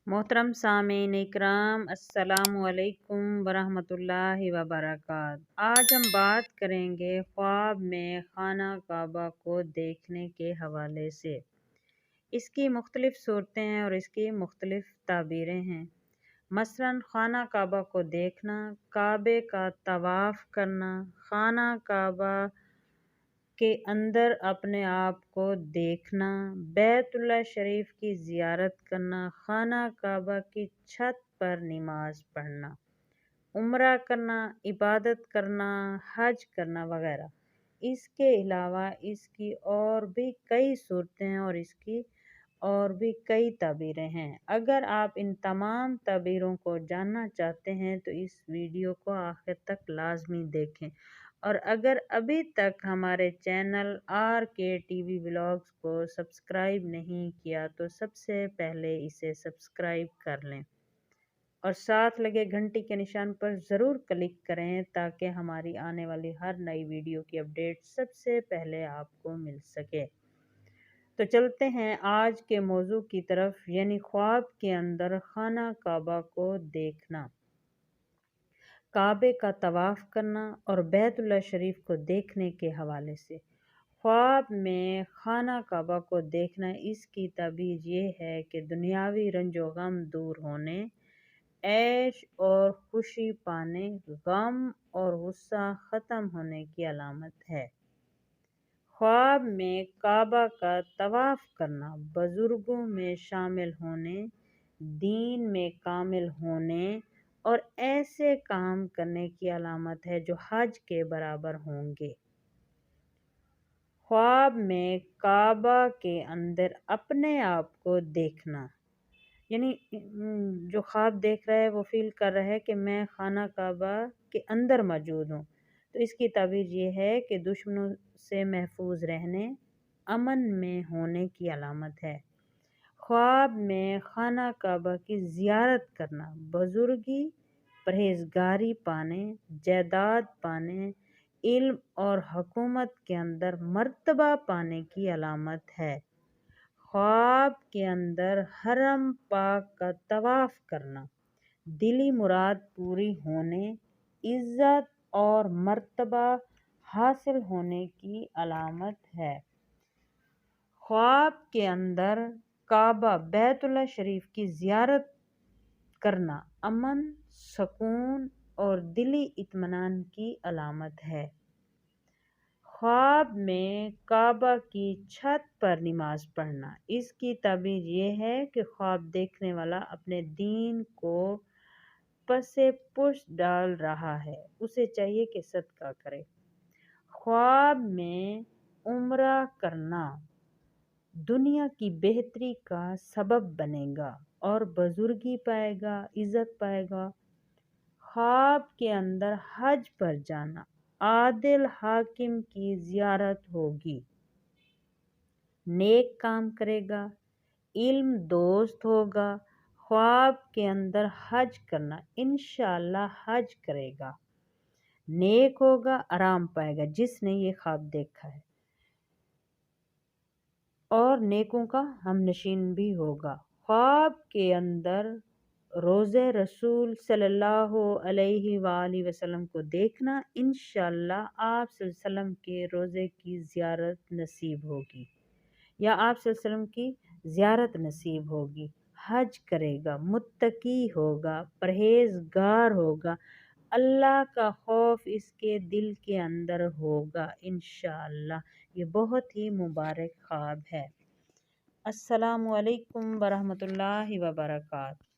मोहतरम सामीन इकराम अस्सलामु अलैकुम वरहमतुल्लाहि वबरकात। आज हम बात करेंगे ख्वाब में खाना काबा को देखने के हवाले से। इसकी मुख्तलिफ़ सूरतें हैं और इसकी मुख्तलिफ़ ताबीरें हैं। मसलन खाना काबा को देखना, काबे का तवाफ़ करना, खाना काबा के अंदर अपने आप को देखना, बैतुल्लाह शरीफ की ज़ियारत करना, खाना काबा की छत पर नमाज पढ़ना, उम्रा करना, इबादत करना, हज करना वगैरह। इसके अलावा इसकी और भी कई सूरतें हैं और इसकी और भी कई ताबीरें हैं। अगर आप इन तमाम ताबीरों को जानना चाहते हैं तो इस वीडियो को आखिर तक लाजमी देखें, और अगर अभी तक हमारे चैनल RK TV व्लॉग्स को सब्सक्राइब नहीं किया तो सबसे पहले इसे सब्सक्राइब कर लें और साथ लगे घंटी के निशान पर ज़रूर क्लिक करें ताकि हमारी आने वाली हर नई वीडियो की अपडेट सबसे पहले आपको मिल सके। तो चलते हैं आज के मौजू की तरफ, यानी ख्वाब के अंदर खाना काबा को देखना, काबे का तवाफ़ करना और बैतुल्लाह शरीफ को देखने के हवाले से। ख्वाब में खाना काबा को देखना, इसकी ताबीर ये है कि दुनियावी रंजो गम दूर होने, ऐश और खुशी पाने, गम और गुस्सा ख़त्म होने की अलामत है। ख्वाब में काबा का तवाफ़ करना बुज़ुर्गों में शामिल होने, दीन में कामिल होने और ऐसे काम करने की अलामत है जो हज के बराबर होंगे। ख्वाब में काबा के अंदर अपने आप को देखना, यानी जो ख्वाब देख रहा है वो फील कर रहा है कि मैं खाना काबा के अंदर मौजूद हूँ। तो इसकी ताबीर ये है कि दुश्मनों से महफूज रहने, अमन में होने की अलामत है। ख्वाब में खाना काबा की ज़ियारत करना बुजुर्गी, परहेजगारी पाने, जायदाद पाने, इल्म और हुकूमत के अंदर मर्तबा पाने की अलामत है। ख्वाब के अंदर हरम पाक का तवाफ़ करना दिली मुराद पूरी होने, इज़्ज़त और मर्तबा हासिल होने की अलामत है। ख्वाब के अंदर काबा बैतुल्लाह शरीफ की ज़ियारत करना अमन, सुकून और दिली इत्मीनान की अलामत है। ख्वाब में काबा की छत पर नमाज पढ़ना, इसकी ताबीर ये है कि ख्वाब देखने वाला अपने दीन को पसे पुश डाल रहा है, उसे चाहिए कि सदका करे। ख्वाब में उम्रा करना दुनिया की बेहतरी का सबब बनेगा और बुजुर्गी पाएगा, इज़्ज़त पाएगा। ख्वाब के अंदर हज पर जाना, आदिल हाकिम की ज़ियारत होगी, नेक काम करेगा, इल्म दोस्त होगा। ख्वाब के अंदर हज करना, इंशाअल्लाह हज करेगा, नेक होगा, आराम पाएगा जिसने ये ख्वाब देखा है, और नेकों का हमनशीन भी होगा। ख्वाब के अंदर रोज़े रसूल सल्लल्लाहु अलैहि वसल्लम को देखना, इंशाअल्लाह आप सल्लल्लाहु अलैहि वसल्लम के रोज़े की ज़ियारत नसीब होगी या आप सल्लल्लाहु अलैहि वसल्लम की ज़ियारत नसीब होगी। हज करेगा, मुत्तकी होगा, परहेजगार होगा, अल्लाह का खौफ इसके दिल के अंदर होगा इंशाअल्लाह। ये बहुत ही मुबारक ख्वाब है। अस्सलामु अलैकुम वरहमतुल्लाहि वबरकातुहू।